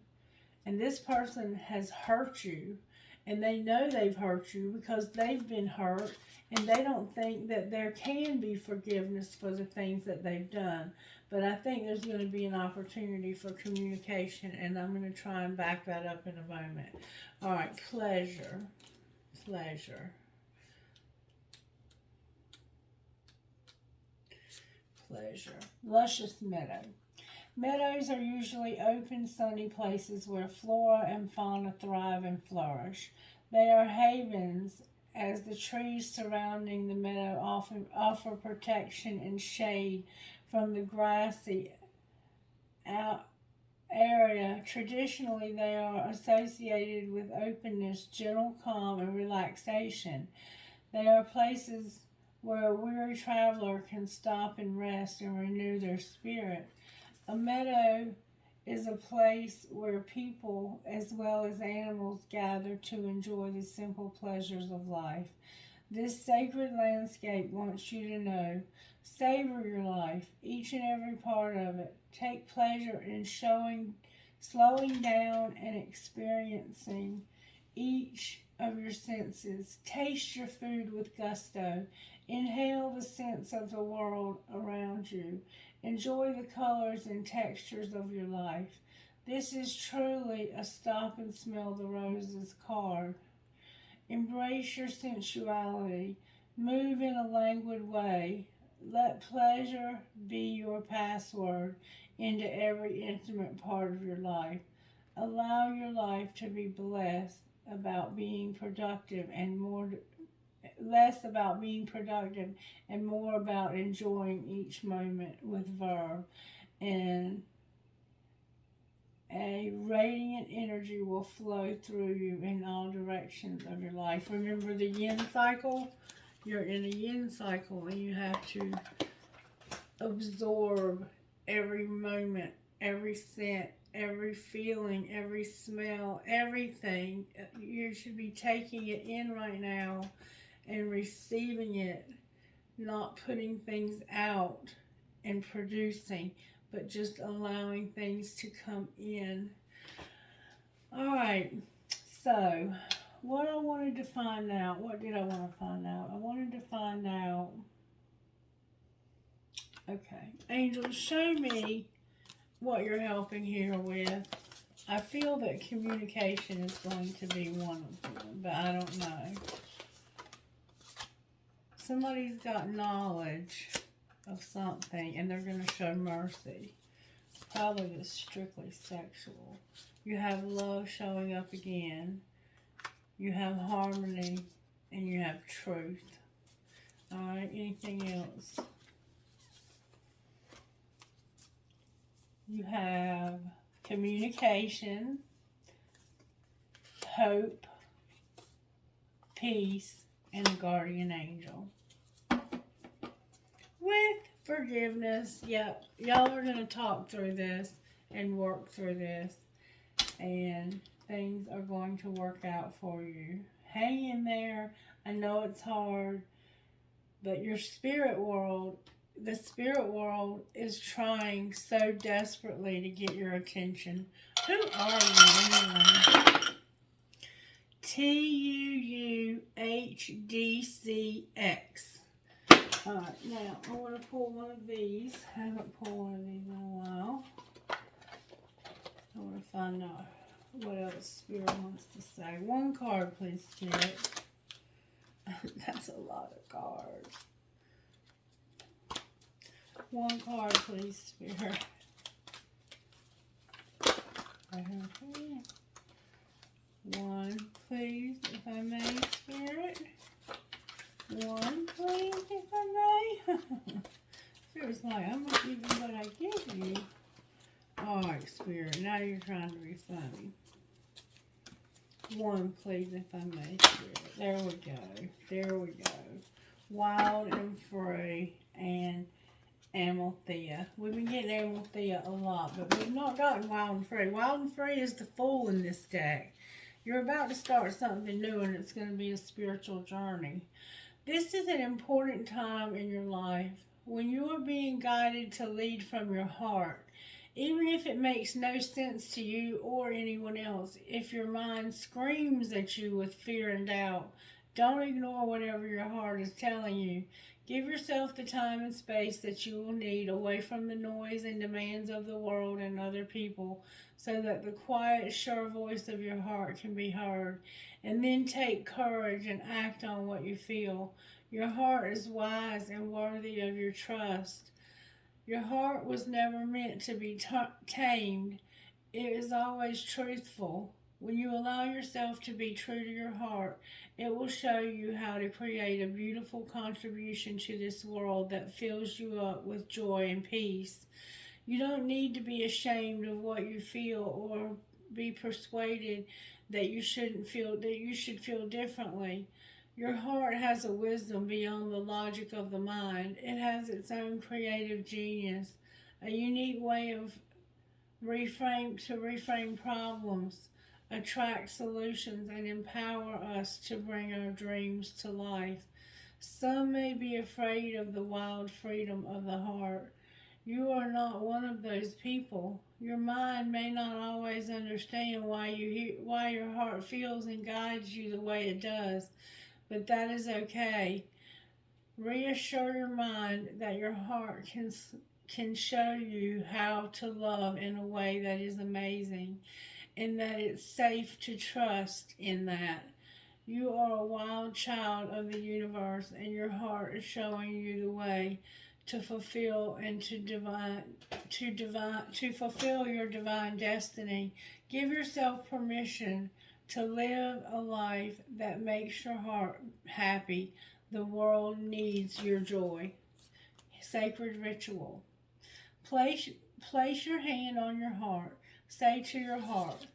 And this person has hurt you. And they know they've hurt you because they've been hurt. And they don't think that there can be forgiveness for the things that they've done. But I think there's going to be an opportunity for communication, and I'm going to try and back that up in a moment. All right, pleasure. Pleasure. Pleasure. Luscious meadow. Meadows are usually open, sunny places where flora and fauna thrive and flourish. They are havens, as the trees surrounding the meadow often offer protection and shade from the grassy area. Traditionally, they are associated with openness, gentle calm, and relaxation. They are places where a weary traveler can stop and rest and renew their spirit. A meadow is a place where people as well as animals gather to enjoy the simple pleasures of life. This sacred landscape wants you to know, savor your life, each and every part of it. Take pleasure in slowing down and experiencing each of your senses. Taste your food with gusto. Inhale the scents of the world around you. Enjoy the colors and textures of your life. This is truly a stop and smell the roses card. Embrace your sensuality. Move in a languid way. Let pleasure be your password into every intimate part of your life. Allow your life to be blessed about being productive and less about being productive and more about enjoying each moment with verve. And a radiant energy will flow through you in all directions of your life. Remember the yin cycle? You're in a yin cycle and you have to absorb every moment, every scent, every feeling, every smell, everything. You should be taking it in right now and receiving it, not putting things out and producing, but just allowing things to come in. All right, so what I wanted to find out, what did I want to find out? I wanted to find out, okay, angels, show me what you're helping here with. I feel that communication is going to be one of them, but I don't know. Somebody's got knowledge of something and they're going to show mercy. Probably just strictly sexual. You have love showing up again. You have harmony and you have truth. Alright, anything else? You have communication, hope, peace, and a guardian angel. With forgiveness, yep, y'all are going to talk through this and work through this, and things are going to work out for you. Hang in there. I know it's hard, but your spirit world, the spirit world is trying so desperately to get your attention. Who are you anyway? TUUHDCX. Alright, now I want to pull one of these. I haven't pulled one of these in a while. I want to find out what else Spirit wants to say. One card, please, Spirit. That's a lot of cards. One card, please, Spirit. Okay. One, please, if I may, Spirit. One, please, if I may. Spirit's like, I'm going to give you what I give you. Alright, Spirit, now you're trying to be funny. One, please, if I may, Spirit. There we go. There we go. Wild and Free and Amalthea. We've been getting Amalthea a lot, but we've not gotten Wild and Free. Wild and Free is the Fool in this deck. You're about to start something new, and it's going to be a spiritual journey. This is an important time in your life when you are being guided to lead from your heart. Even if it makes no sense to you or anyone else, if your mind screams at you with fear and doubt, don't ignore whatever your heart is telling you. Give yourself the time and space that you will need away from the noise and demands of the world and other people, so that the quiet, sure voice of your heart can be heard. And then take courage and act on what you feel. Your heart is wise and worthy of your trust. Your heart was never meant to be tamed. It is always truthful. When you allow yourself to be true to your heart, it will show you how to create a beautiful contribution to this world that fills you up with joy and peace. You don't need to be ashamed of what you feel or be persuaded that you should feel differently. Your heart has a wisdom beyond the logic of the mind. It has its own creative genius, a unique way of reframe problems, attract solutions, and empower us to bring our dreams to life. Some may be afraid of the wild freedom of the heart. You are not one of those people. Your mind may not always understand why your heart feels and guides you the way it does, but that is okay. Reassure your mind that your heart can show you how to love in a way that is amazing, and that it's safe to trust in that. You are a wild child of the universe, and your heart is showing you the way to fulfill and to fulfill your divine destiny. Give yourself permission to live a life that makes your heart happy. The world needs your joy. Sacred ritual. Place your hand on your heart. Say to your heart,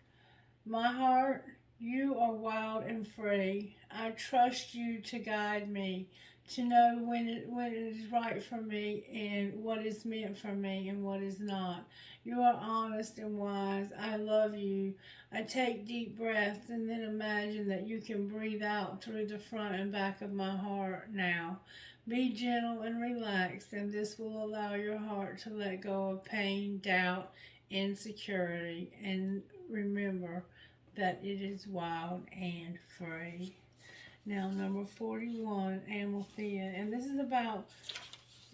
my heart, you are wild and free. I trust you to guide me, to know when it is right for me and what is meant for me and what is not. You are honest and wise. I love you. I take deep breaths and then imagine that you can breathe out through the front and back of my heart now. Be gentle and relaxed, and this will allow your heart to let go of pain, doubt, insecurity, and remember, that it is wild and free. Now, number 41, Amalthea, and this is about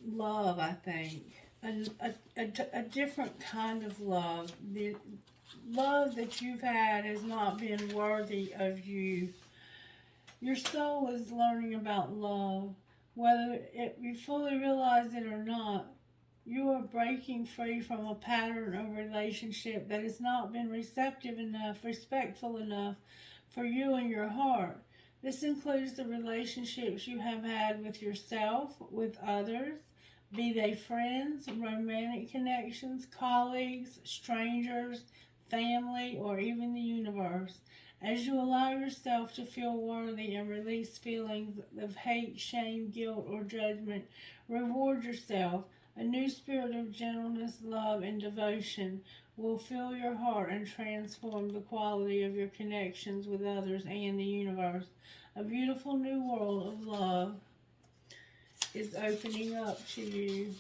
love, I think. A different kind of love. The love that you've had has not been worthy of you. Your soul is learning about love. Whether you fully realize it or not, you are breaking free from a pattern of relationship that has not been receptive enough, respectful enough for you and your heart. This includes the relationships you have had with yourself, with others, be they friends, romantic connections, colleagues, strangers, family, or even the universe. As you allow yourself to feel worthy and release feelings of hate, shame, guilt, or judgment, reward yourself. A new spirit of gentleness, love, and devotion will fill your heart and transform the quality of your connections with others and the universe. A beautiful new world of love is opening up to you.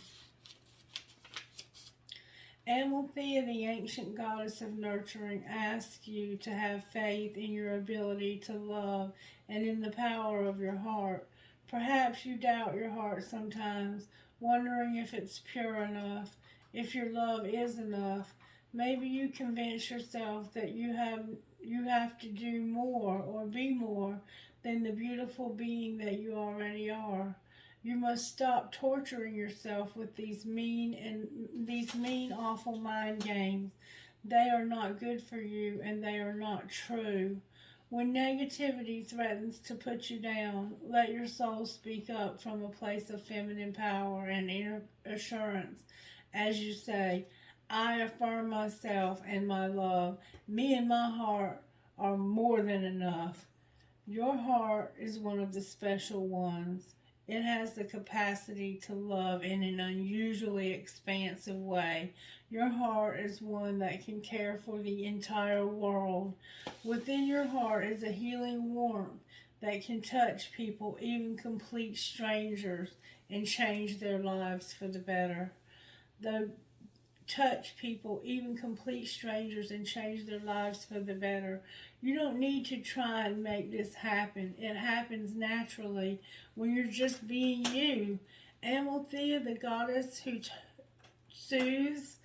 Amalthea, the ancient goddess of nurturing, asks you to have faith in your ability to love and in the power of your heart. Perhaps you doubt your heart sometimes, wondering if it's pure enough, if your love is enough. Maybe you convince yourself that you have to do more or be more than the beautiful being that you already are. You must stop torturing yourself with these mean, awful mind games. They are not good for you, and they are not true. When negativity threatens to put you down, let your soul speak up from a place of feminine power and inner assurance. As you say, I affirm myself and my love. Me and my heart are more than enough. Your heart is one of the special ones. It has the capacity to love in an unusually expansive way. Your heart is one that can care for the entire world. Within your heart is a healing warmth that can touch people, even complete strangers, and change their lives for the better. Touch people, even complete strangers, and change their lives for the better. You don't need to try and make this happen. It happens naturally when you're just being you. Amalthea, the goddess who soothes,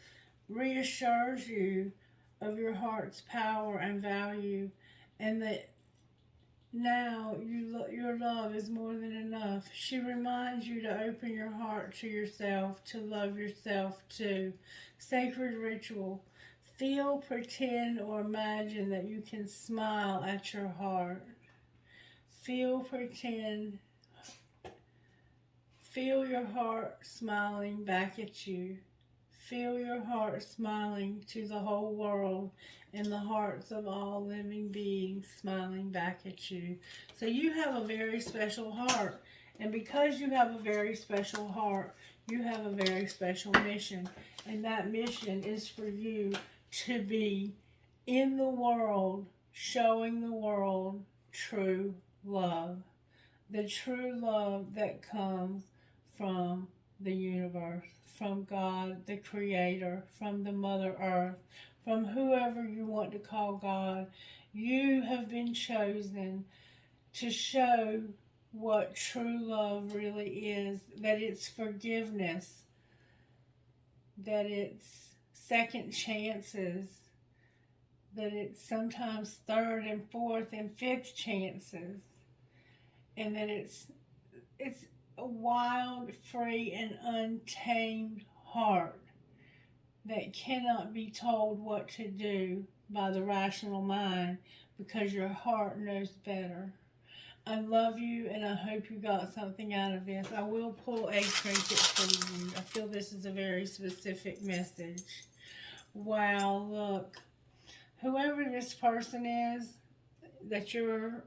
reassures you of your heart's power and value, and that now your love is more than enough. She reminds you to open your heart to yourself, to love yourself too. Sacred ritual. Feel, pretend, or imagine that you can smile at your heart. Feel, pretend, feel your heart smiling back at you. Feel your heart smiling to the whole world and the hearts of all living beings smiling back at you. So you have a very special heart. And because you have a very special heart, you have a very special mission. And that mission is for you to be in the world, showing the world true love. The true love that comes from the universe, from God, the Creator, from the Mother Earth, from whoever you want to call God. You have been chosen to show what true love really is, that it's forgiveness, that it's second chances, that it's sometimes third and fourth and fifth chances, and that it's a wild, free, and untamed heart that cannot be told what to do by the rational mind because your heart knows better. I love you, and I hope you got something out of this. I will pull a trinket for you. I feel this is a very specific message. Wow, look. Whoever this person is that you're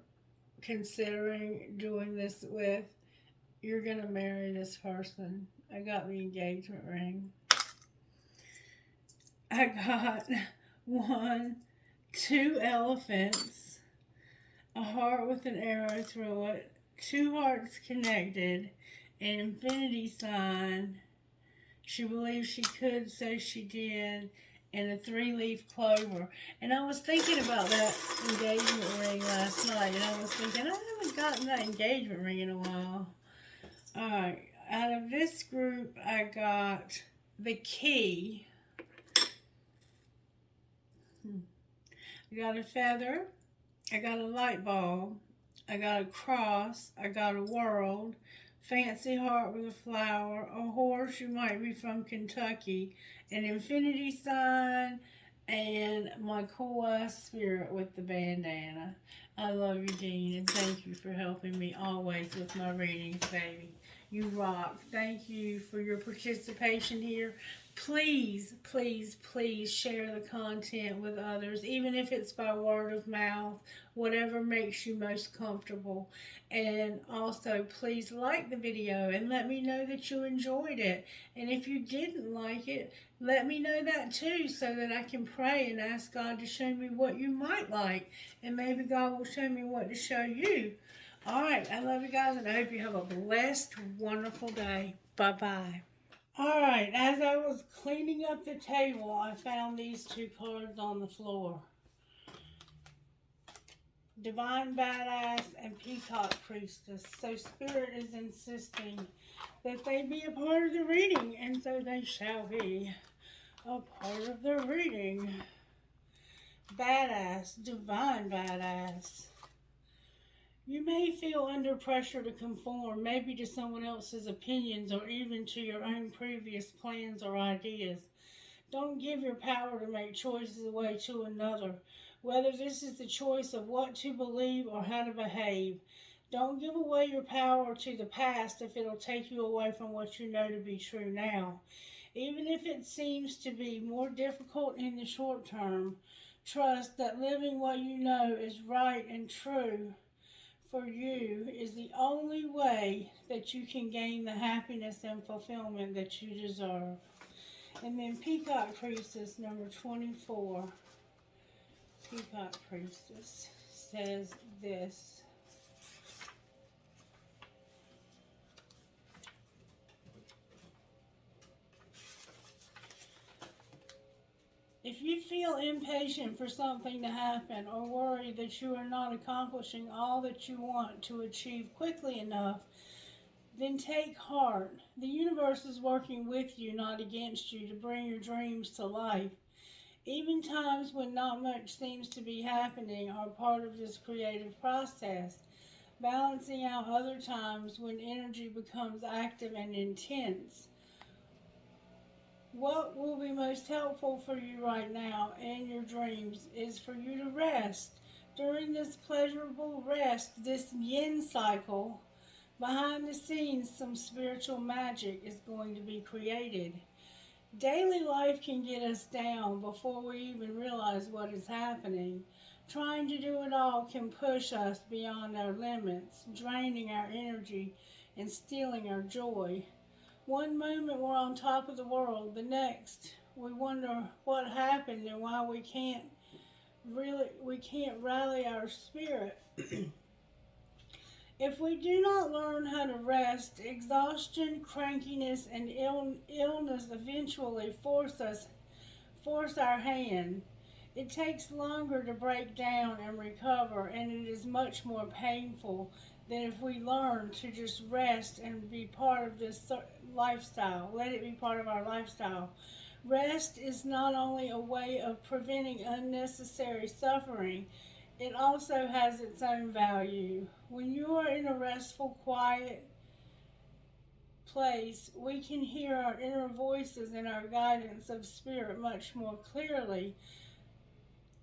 considering doing this with, you're going to marry this person. I got the engagement ring. I got 2 elephants, a heart with an arrow through it, 2 hearts connected, an infinity sign. She believes she could, so she did. and a 3-leaf clover. And I was thinking about that engagement ring last night, and I was thinking, I haven't gotten that engagement ring in a while. Alright, out of this group, I got the key. I got a feather. I got a light bulb. I got a cross. I got a world. Fancy heart with a flower. A horse, you might be from Kentucky. An infinity sign. And my cool ass spirit with the bandana. I love you, Dean, and thank you for helping me always with my readings, baby. You rock. Thank you for your participation here. Please, please, please share the content with others, even if it's by word of mouth, whatever makes you most comfortable. And also, please like the video and let me know that you enjoyed it. And if you didn't like it, let me know that too, so that I can pray and ask God to show me what you might like. And maybe God will show me what to show you. All right, I love you guys, and I hope you have a blessed, wonderful day. Bye-bye. All right, as I was cleaning up the table, I found these 2 cards on the floor. Divine Badass and Peacock Priestess. So Spirit is insisting that they be a part of the reading, and so they shall be a part of the reading. Badass, Divine Badass. You may feel under pressure to conform, maybe to someone else's opinions or even to your own previous plans or ideas. Don't give your power to make choices away to another, whether this is the choice of what to believe or how to behave. Don't give away your power to the past if it'll take you away from what you know to be true now. Even if it seems to be more difficult in the short term, trust that living what you know is right and true for you is the only way that you can gain the happiness and fulfillment that you deserve. And then Peacock Priestess number 24. Peacock Priestess says this. If you feel impatient for something to happen or worry that you are not accomplishing all that you want to achieve quickly enough, then take heart. The universe is working with you, not against you, to bring your dreams to life. Even times when not much seems to be happening are part of this creative process, balancing out other times when energy becomes active and intense. What will be most helpful for you right now and your dreams is for you to rest. During this pleasurable rest, this yin cycle, behind the scenes, some spiritual magic is going to be created. Daily life can get us down before we even realize what is happening. Trying to do it all can push us beyond our limits, draining our energy and stealing our joy. One moment we're on top of the world, the next we wonder what happened and why we can't rally our spirit. If we do not learn how to rest, exhaustion, crankiness, and illness eventually force our hand. It takes longer to break down and recover, and it is much more painful than if we learn to just rest and be part of this lifestyle. Let it be part of our lifestyle. Rest is not only a way of preventing unnecessary suffering, it also has its own value. When you are in a restful, quiet place, we can hear our inner voices and our guidance of spirit much more clearly.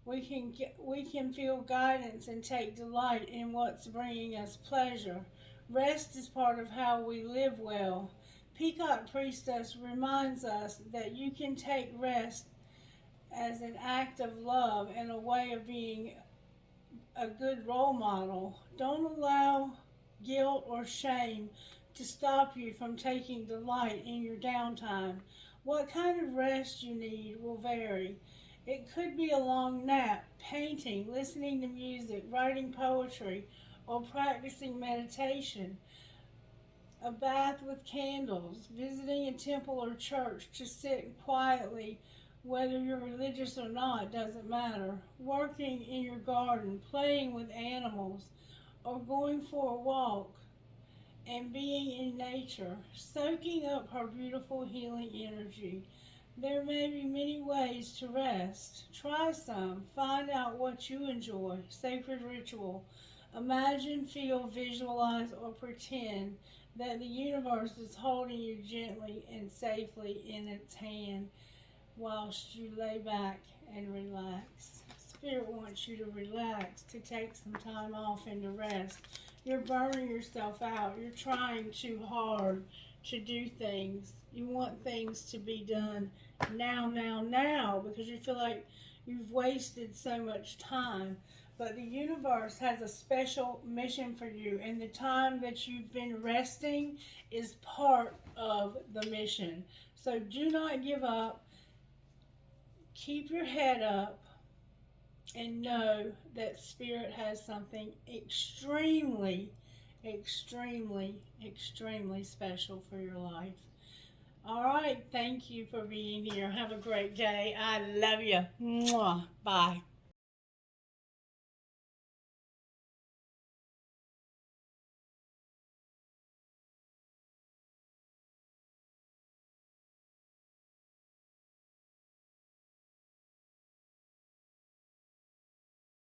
We can feel guidance and take delight in what's bringing us pleasure. Rest is part of how we live well. Peacock Priestess reminds us that you can take rest as an act of love and a way of being a good role model. Don't allow guilt or shame to stop you from taking delight in your downtime. What kind of rest you need will vary. It could be a long nap, painting, listening to music, writing poetry, or practicing meditation. A bath with candles, visiting a temple or church to sit quietly Whether you're religious or not, doesn't matter. Working in your garden, playing with animals, or going for a walk and being in nature, soaking up her beautiful healing energy. There may be many ways to rest. Try some. Find out what you enjoy. Sacred ritual. Imagine, feel, visualize, or pretend that the universe is holding you gently and safely in its hand whilst you lay back and relax. Spirit wants you to relax, to take some time off and to rest. You're burning yourself out. You're trying too hard to do things. You want things to be done now, because you feel like you've wasted so much time. But the universe has a special mission for you, and the time that you've been resting is part of the mission. So do not give up. Keep your head up and know that Spirit has something extremely, extremely, extremely special for your life. All right, thank you for being here. Have a great day. I love you. Mwah. Bye.